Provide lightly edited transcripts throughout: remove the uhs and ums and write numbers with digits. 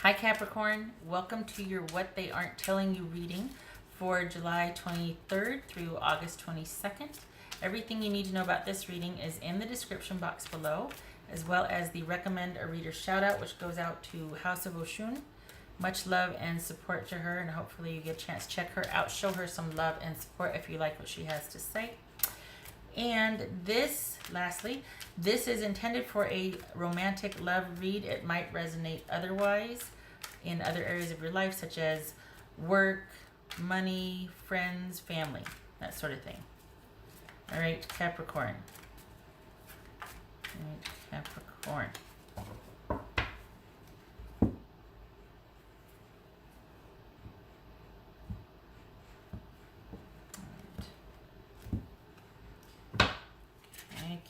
Hi Capricorn, welcome to your What They Aren't Telling You reading for July 23rd through August 22nd. Everything you need to know about this reading is in the description box below, as well as the recommend a reader shout out, which goes out to House of Oshun. Much love and support to her, and hopefully you get a chance to check her out, show her some love and support if you like what she has to say. And this, lastly, this is intended for a romantic love read. It might resonate otherwise in other areas of your life, such as work, money, friends, family, that sort of thing. All right, Capricorn. All right, Capricorn.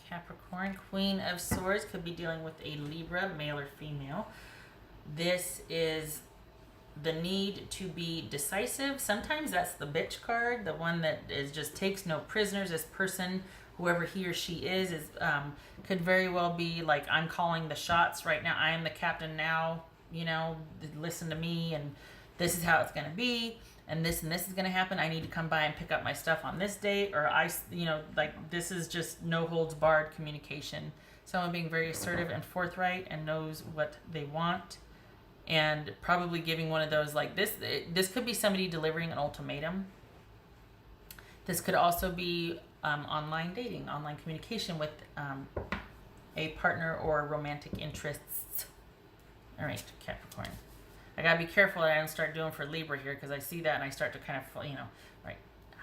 Capricorn, Queen of Swords, could be dealing with a Libra, male or female. This is the need to be decisive. Sometimes that's the bitch card, the one that is just takes no prisoners. This person, whoever he or she is could very well be like, I'm calling the shots right now. I am the captain now, you know, listen to me, and this is how it's going to be. And this is going to happen. I need to come by and pick up my stuff on this date, or this is just no holds barred communication. Someone being very assertive and forthright and knows what they want, and probably giving one of those like this. This could be somebody delivering an ultimatum. This could also be online dating, online communication with a partner or romantic interests. All right, Capricorn. I gotta be careful that I don't start doing for Libra here, because I see that and I start to kind of, right,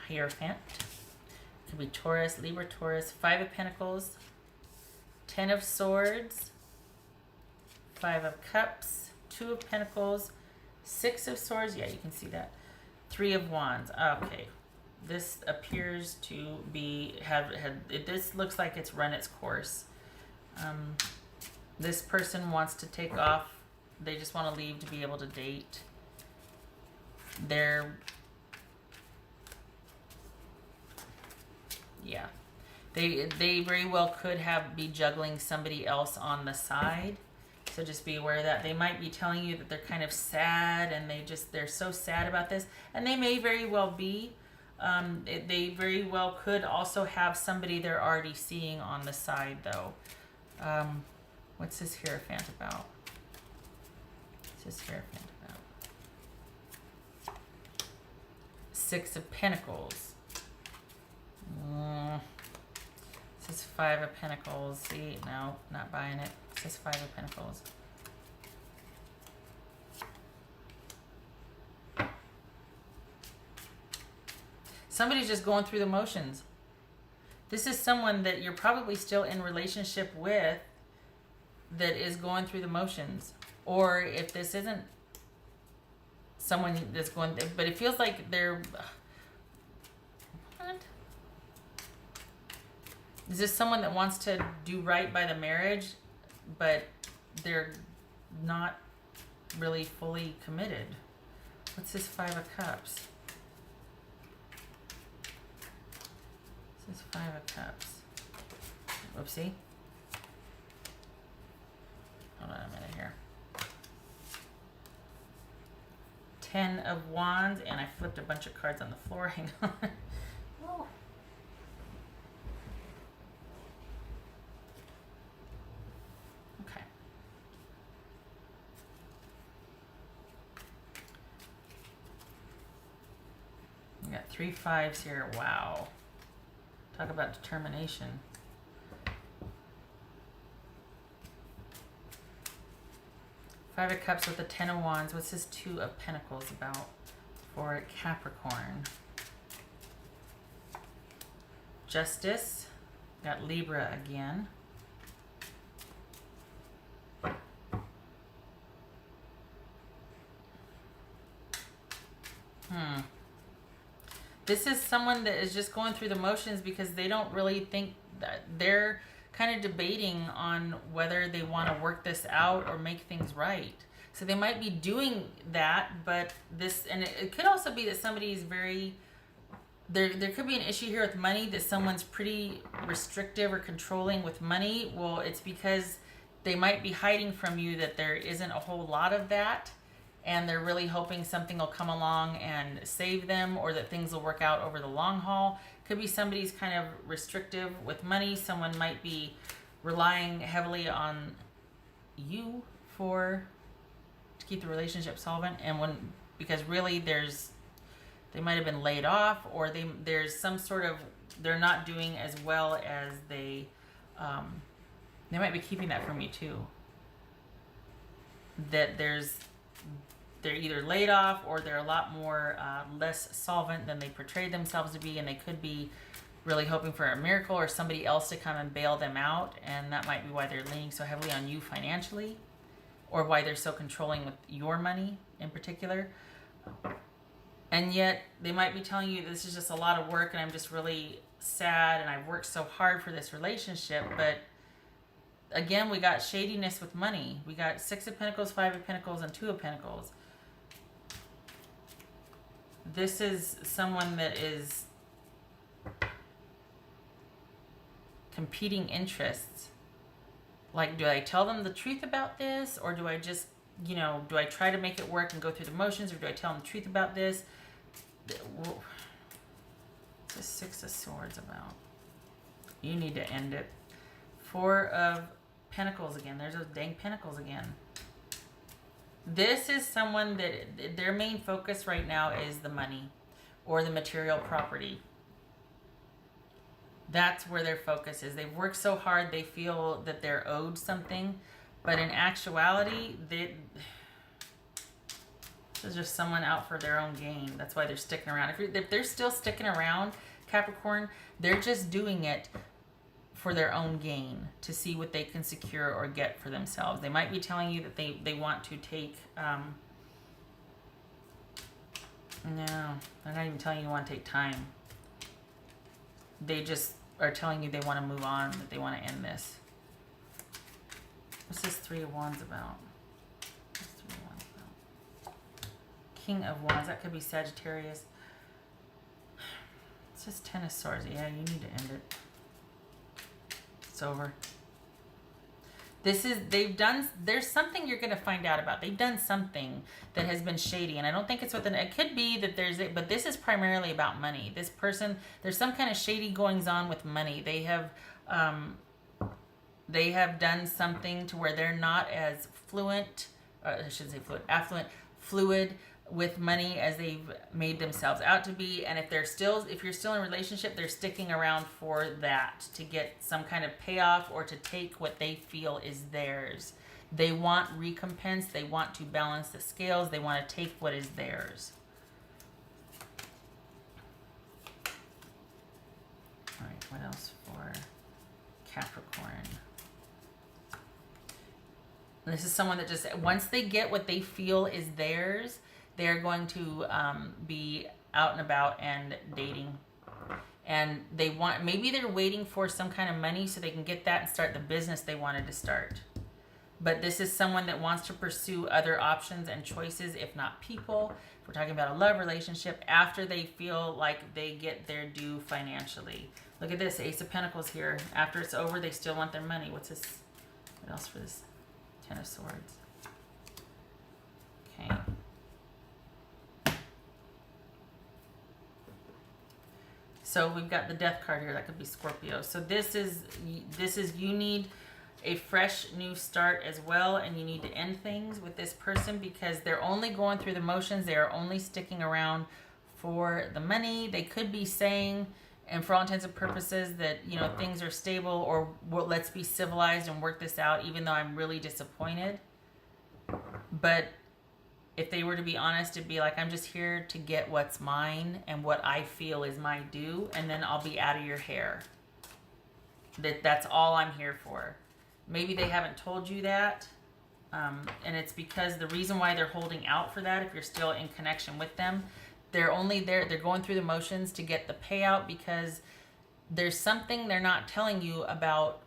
Hierophant. Could be Taurus, Libra, Taurus. 5 of Pentacles, 10 of Swords, 5 of Cups, 2 of Pentacles, 6 of Swords. Yeah, you can see that. 3 of Wands. Okay, this appears to be this looks like it's run its course. This person wants to take off. They just want to leave to be able to date. They very well could be juggling somebody else on the side. So just be aware of that. They might be telling you that they're kind of sad, and they're so sad about this, and they may very well be. They very well could also have somebody they're already seeing on the side, though. What's this Hierophant about? This Hierophant about? 6 of Pentacles. This is 5 of Pentacles. See, no, not buying it. This is 5 of Pentacles. Somebody's just going through the motions. This is someone that you're probably still in relationship with that is going through the motions. Or if this isn't someone that's going, but it feels like they're, what? Is this someone that wants to do right by the marriage, but they're not really fully committed? What's this 5 of Cups? This is 5 of Cups. Whoopsie. Hold on a minute here. 10 of Wands, and I flipped a bunch of cards on the floor. Hang on. Oh. Okay. We got 3 5s here. Wow. Talk about determination. Five of Cups with the 10 of Wands. What's this 2 of Pentacles about for Capricorn? Justice. Got Libra again. This is someone that is just going through the motions because they don't really think that they're kind of debating on whether they want to work this out or make things right. So they might be doing that, but it could also be that somebody's very, there could be an issue here with money, that someone's pretty restrictive or controlling with money. Well, it's because they might be hiding from you that there isn't a whole lot of that. and they're really hoping something will come along and save them, or that things will work out over the long haul. Could be somebody's kind of restrictive with money. Someone might be relying heavily on you to keep the relationship solvent, and because really they might have been laid off, or there's some sort of, they're not doing as well as they might be keeping that from you too. That they're either laid off, or they're a lot more less solvent than they portrayed themselves to be, and they could be really hoping for a miracle or somebody else to come and bail them out, and that might be why they're leaning so heavily on you financially, or why they're so controlling with your money in particular. And yet they might be telling you this is just a lot of work, and I'm just really sad, and I've worked so hard for this relationship. But again, we got shadiness with money. We got 6 of Pentacles, 5 of Pentacles, and 2 of Pentacles. This is someone that is competing interests. Like, do I tell them the truth about this, or do I just, do I try to make it work and go through the motions, or do I tell them the truth about this? What's the 6 of Swords about? You need to end it. 4 of Pentacles again. There's those dang Pentacles again. This is someone that their main focus right now is the money or the material property. That's where their focus is. They've worked so hard, they feel that they're owed something. But in actuality, this is just someone out for their own gain. That's why they're sticking around. If they're still sticking around, Capricorn, they're just doing it for their own gain, to see what they can secure or get for themselves. They might be telling you that they want to take... no, they're not even telling you want to take time. They just are telling you they want to move on, that they want to end this. What's this 3 of Wands about? What's 3 of Wands about? King of Wands. That could be Sagittarius. It's just 10 of Swords. Yeah, you need to end it. It's over. There's something you're going to find out about. They've done something that has been shady, and I don't think it's it could be that but this is primarily about money. This person, there's some kind of shady goings on with money. They have done something to where they're not as affluent with money as they've made themselves out to be. And if you're still in a relationship, they're sticking around for that, to get some kind of payoff or to take what they feel is theirs. They want recompense. They want to balance the scales. They want to take what is theirs. All right, what else for Capricorn? This is someone that just, once they get what they feel is theirs, they're going to be out and about and dating. And maybe they're waiting for some kind of money so they can get that and start the business they wanted to start. But this is someone that wants to pursue other options and choices, if not people. If we're talking about a love relationship, after they feel like they get their due financially. Look at this, Ace of Pentacles here. After it's over, they still want their money. What's this? What else for this? 10 of Swords. Okay. So we've got the Death card here. That could be Scorpio. So this is you need a fresh new start as well, and you need to end things with this person because they're only going through the motions. They are only sticking around for the money. They could be saying, and for all intents and purposes, that things are stable, or let's be civilized and work this out, even though I'm really disappointed. But if they were to be honest, it'd be like, I'm just here to get what's mine and what I feel is my due, and then I'll be out of your hair. That's all I'm here for. Maybe they haven't told you that, and it's because the reason why they're holding out for that, if you're still in connection with them, they're only there, they're going through the motions to get the payout because there's something they're not telling you about.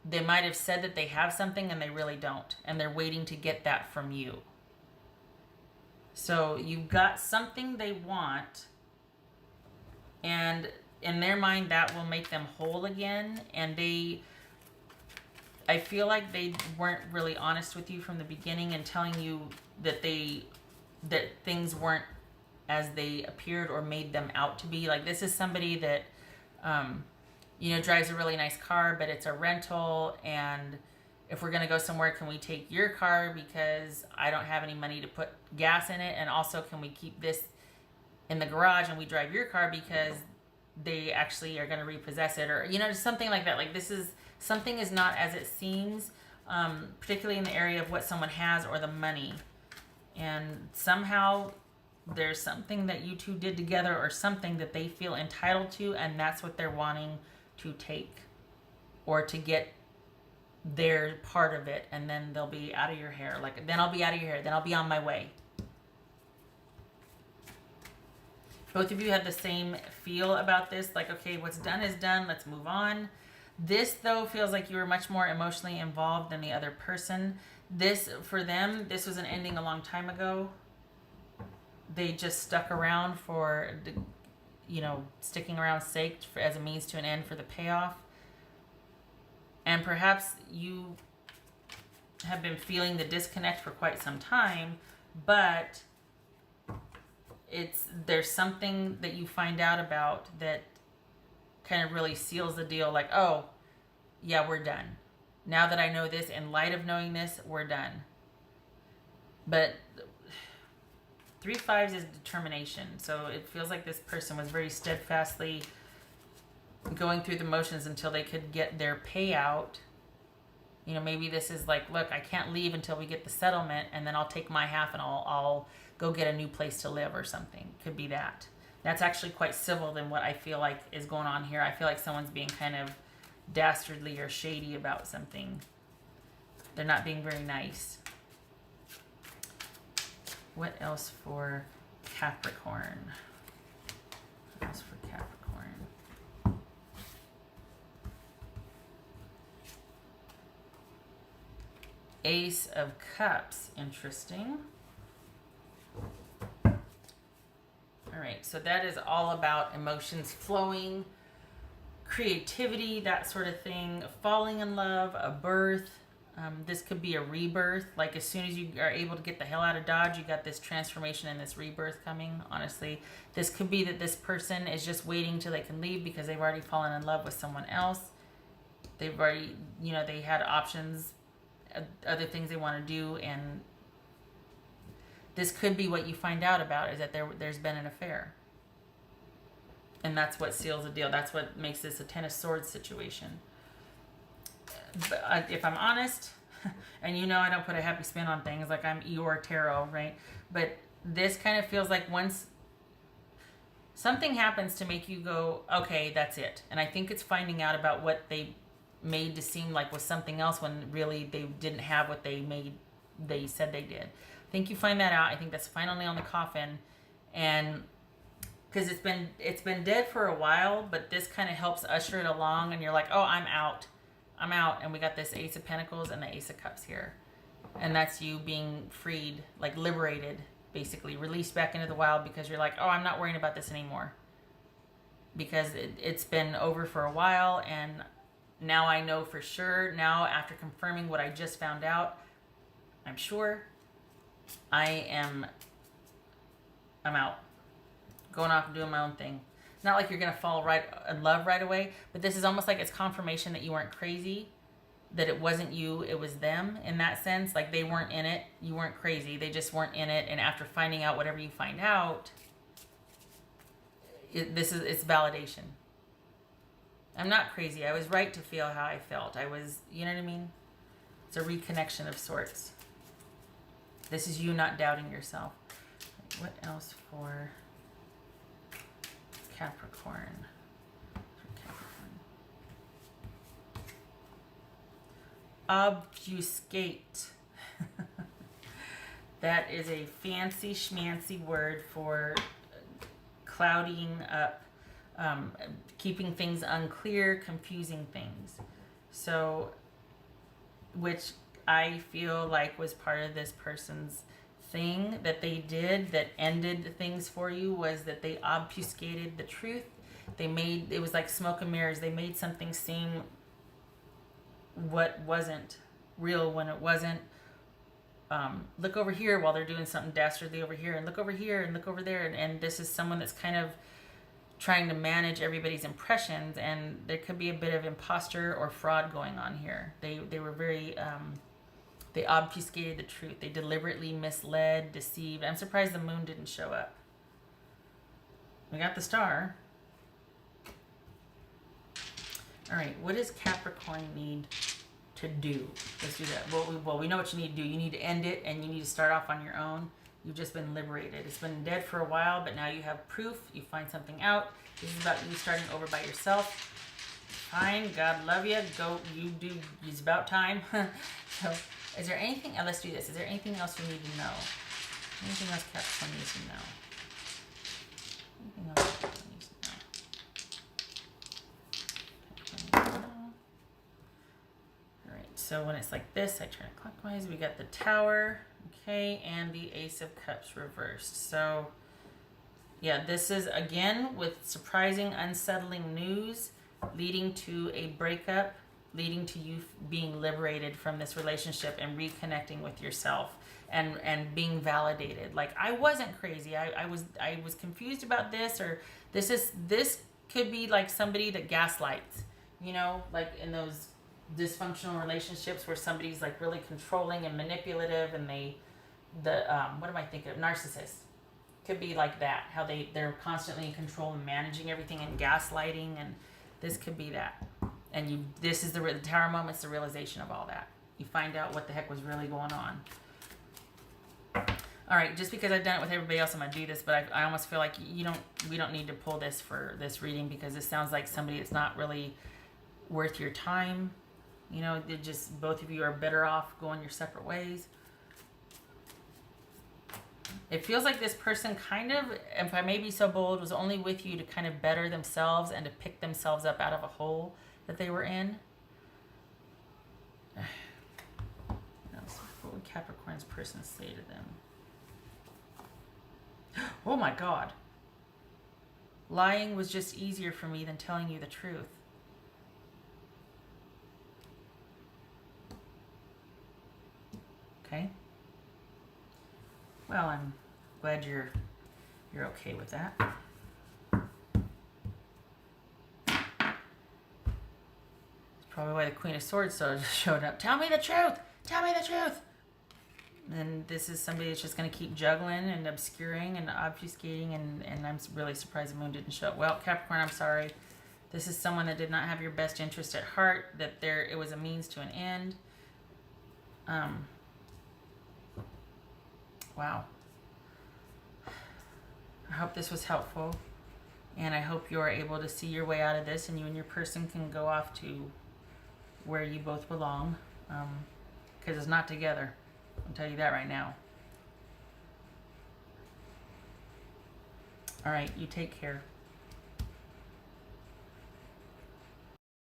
They might have said that they have something and they really don't, and they're waiting to get that from you. So you've got something they want, and in their mind that will make them whole again. And I feel like they weren't really honest with you from the beginning and telling you that they that things weren't as they appeared or made them out to be. Like, this is somebody that, drives a really nice car, but it's a rental. And if we're going to go somewhere, can we take your car because I don't have any money to put gas in it? And also, can we keep this in the garage and we drive your car because they actually are going to repossess it? Or, just something like that. Like, something is not as it seems, particularly in the area of what someone has or the money. And somehow there's something that you two did together or something that they feel entitled to, and that's what they're wanting to take or to get their part of it, and then they'll be out of your hair. Like, then I'll be out of your hair. Then I'll be on my way. Both of you have the same feel about this. Like, okay, what's done is done. Let's move on. This, though, feels like you were much more emotionally involved than the other person. This, for them, this was an ending a long time ago. They just stuck around for, sticking around sake as a means to an end for the payoff. And perhaps you have been feeling the disconnect for quite some time, but there's something that you find out about that kind of really seals the deal. Like, oh, yeah, we're done. Now that I know this, in light of knowing this, we're done. But 3 5s is determination. So it feels like this person was very steadfastly going through the motions until they could get their payout. Maybe this is like, look, I can't leave until we get the settlement, and then I'll take my half and I'll go get a new place to live or something. Could be that. That's actually quite civil than what I feel like is going on here. I feel like someone's being kind of dastardly or shady about something. They're not being very nice. What else for Capricorn? What else for Capricorn? Ace of Cups. Interesting. All right, so that is all about emotions flowing, creativity, that sort of thing, falling in love, a birth. This could be a rebirth. Like, as soon as you are able to get the hell out of Dodge, you got this transformation and this rebirth coming. Honestly, this could be that this person is just waiting till they can leave because they've already fallen in love with someone else. They've already, they had options, other things they want to do, and this could be what you find out about, is that there's been an affair. And that's what seals the deal. That's what makes this a Ten of Swords situation. But if I'm honest, and I don't put a happy spin on things, like I'm Eeyore Tarot, right? But this kind of feels like once something happens to make you go, okay, that's it. And I think it's finding out about what they made to seem like was something else when really they didn't have what they said they did. I think you find that out. I think that's finally on the coffin. And because it's been dead for a while, but this kind of helps usher it along, and you're like, oh, I'm out, and we got this Ace of Pentacles and the Ace of Cups here, and that's you being freed, like liberated, basically released back into the wild, because you're like, oh, I'm not worrying about this anymore, because it's been over for a while, and now I know for sure. Now, after confirming what I just found out, I'm sure I'm out. Going off and doing my own thing. Not like you're going to fall right in love right away, but this is almost like it's confirmation that you weren't crazy, that it wasn't you, it was them, in that sense. Like, they weren't in it, you weren't crazy, they just weren't in it. And after finding out whatever you find out, it's validation. I'm not crazy. I was right to feel how I felt. I was, you know what I mean? It's a reconnection of sorts. This is you not doubting yourself. What else for Capricorn? Obfuscate. That is a fancy schmancy word for clouding up, keeping things unclear, confusing things. So, which I feel like was part of this person's thing that they did that ended things for you, was that they obfuscated the truth. It was like smoke and mirrors. They made something seem what wasn't real when it wasn't, look over here while they're doing something dastardly over here, and look over here and look over there. And this is someone that's kind of trying to manage everybody's impressions, and there could be a bit of imposter or fraud going on here. They were very, they obfuscated the truth. They deliberately misled, deceived. I'm surprised the moon didn't show up. We got the star. All right, what does Capricorn need to do? Let's do that. Well, we know what you need to do. You need to end it, and you need to start off on your own. You've just been liberated. It's been dead for a while, but now you have proof. You find something out. This is about you starting over by yourself. Fine. God love you. Go. You do. It's about time. So, is there anything? Let's do this. Is there anything else you need to know? Anything else Capricorn needs to know? Anything else Capricorn needs to know? All right. So when it's like this, I turn it clockwise. We got the Tower. Okay, and the Ace of Cups reversed. So, yeah, this is, again, with surprising, unsettling news, leading to a breakup, leading to you being liberated from this relationship and reconnecting with yourself and being validated. Like, I wasn't crazy. I was confused about this, or this could be like somebody that gaslights, you know, like in those dysfunctional relationships where somebody's like really controlling and manipulative, and what am I thinking of? Narcissist. Could be like that, how they're constantly in control and managing everything and gaslighting, and this could be that. And this is the Tower moment's the realization of all that. You find out what the heck was really going on. All right, just because I've done it with everybody else, I'm gonna do this, but I almost feel like we don't need to pull this for this reading, because this sounds like somebody that's not really worth your time. You know, both of you are better off going your separate ways. It feels like this person kind of, if I may be so bold, was only with you to kind of better themselves and to pick themselves up out of a hole that they were in. What would Capricorn's person say to them? Oh my God. Lying was just easier for me than telling you the truth. Okay. Well, I'm glad you're okay with that. That's probably why the Queen of Swords showed up. Tell me the truth! Tell me the truth! And this is somebody that's just going to keep juggling and obscuring and obfuscating, and I'm really surprised the moon didn't show up. Well, Capricorn, I'm sorry. This is someone that did not have your best interest at heart, that it was a means to an end. Wow. I hope this was helpful, and I hope you're able to see your way out of this, and you and your person can go off to where you both belong, because it's not together. I'll tell you that right now. All right, you take care.